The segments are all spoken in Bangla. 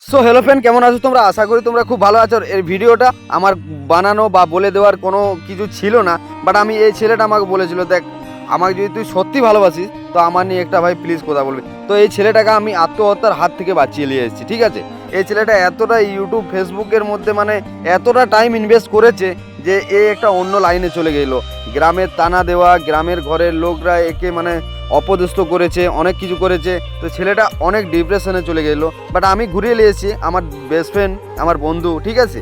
সো হ্যালো ফ্রেন্ড, কেমন আছো তোমরা? আশা করি তোমরা খুব ভালো আছো। এই ভিডিওটা আমার বানানো বা বলে দেওয়ার কোনো কিছু ছিল না, বাট আমি এই ছেলেটা আমাকে বলেছিল, দেখ আমাকে যদি তুই সত্যি ভালোবাসিস তো আমার নিয়ে একটা ভাই প্লিজ কথা বলবি। তো এই ছেলেটাকে আমি আত্মহত্যার হাত থেকে বাঁচিয়ে নিয়ে এসেছি, ঠিক আছে? এই ছেলেটা এতটা ইউটিউব ফেসবুকের মধ্যে মানে এতটা টাইম ইনভেস্ট করেছে যে এ একটা অন্য লাইনে চলে গেলো। গ্রামের তানা দেওয়া, গ্রামের ঘরের লোকরা একে মানে অপদস্থ করেছে, অনেক কিছু করেছে। তো ছেলেটা অনেক ডিপ্রেশনে চলে গেলো, বাট আমি ঘুরিয়ে নিয়েছি, আমার বেস্ট ফ্রেন্ড, আমার বন্ধু, ঠিক আছে,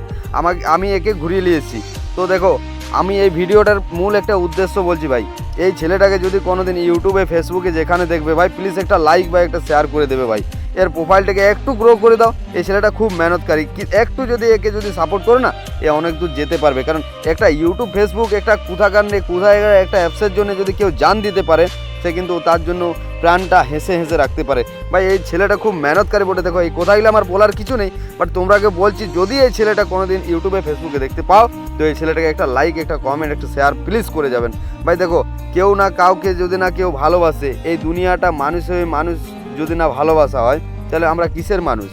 আমি একে ঘুরিয়ে নিয়েছি। তো দেখো, আমি এই ভিডিওটার মূল একটা উদ্দেশ্য বলছি ভাই, এই ছেলেটাকে যদি কোনোদিন ইউটিউবে ফেসবুকে যেখানে দেখবে ভাই, প্লিজ একটা লাইক বা একটা শেয়ার করে দেবে ভাই। এর প্রোফাইলটাকে একটু গ্রো করে দাও। এই ছেলেটা খুব মেহনতকারী, একটু যদি একে যদি সাপোর্ট করো না, এ অনেক দূর যেতে পারবে। কারণ একটা ইউটিউব ফেসবুক একটা কোথাকার নেই কোথায় একটা অ্যাপসের জন্য যদি কেউ জান দিতে পারে, সে কিন্তু তার জন্য প্রাণটা হেসে হেসে রাখতে পারে। ভাই এই ছেলেটা খুব মেহনতকারী বটে। দেখো, এই কথাগুলো আমার বলার কিছু নেই, বাট তোমরাকে বলছি, যদি এই ছেলেটা কোনোদিন ইউটিউবে ফেসবুকে দেখতে পাও, তো এই ছেলেটাকে একটা লাইক, একটা কমেন্ট, একটা শেয়ার প্লিজ করে যাবেন ভাই। দেখো, কেউ না কাউকে যদি না কেউ ভালোবাসে, এই দুনিয়াটা মানুষ হয়ে মানুষ যদি না ভালোবাসা হয়, তাহলে আমরা কিসের মানুষ?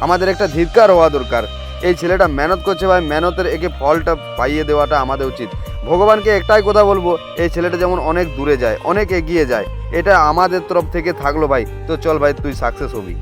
আমাদের একটা ধিক্কার হওয়া দরকার। এই ছেলেটা মেহনত করছে ভাই, মেহনতের একে ফলটা পাইয়ে দেওয়াটা আমাদের উচিত। ভগবানকে একটাই কথা বলবো, এই ছেলেটা যেমন অনেক দূরে যায়, অনেক এগিয়ে যায়, এটা আমাদের তরফ থেকে থাকলো ভাই। তো চল ভাই, তুই সাকসেস হবি।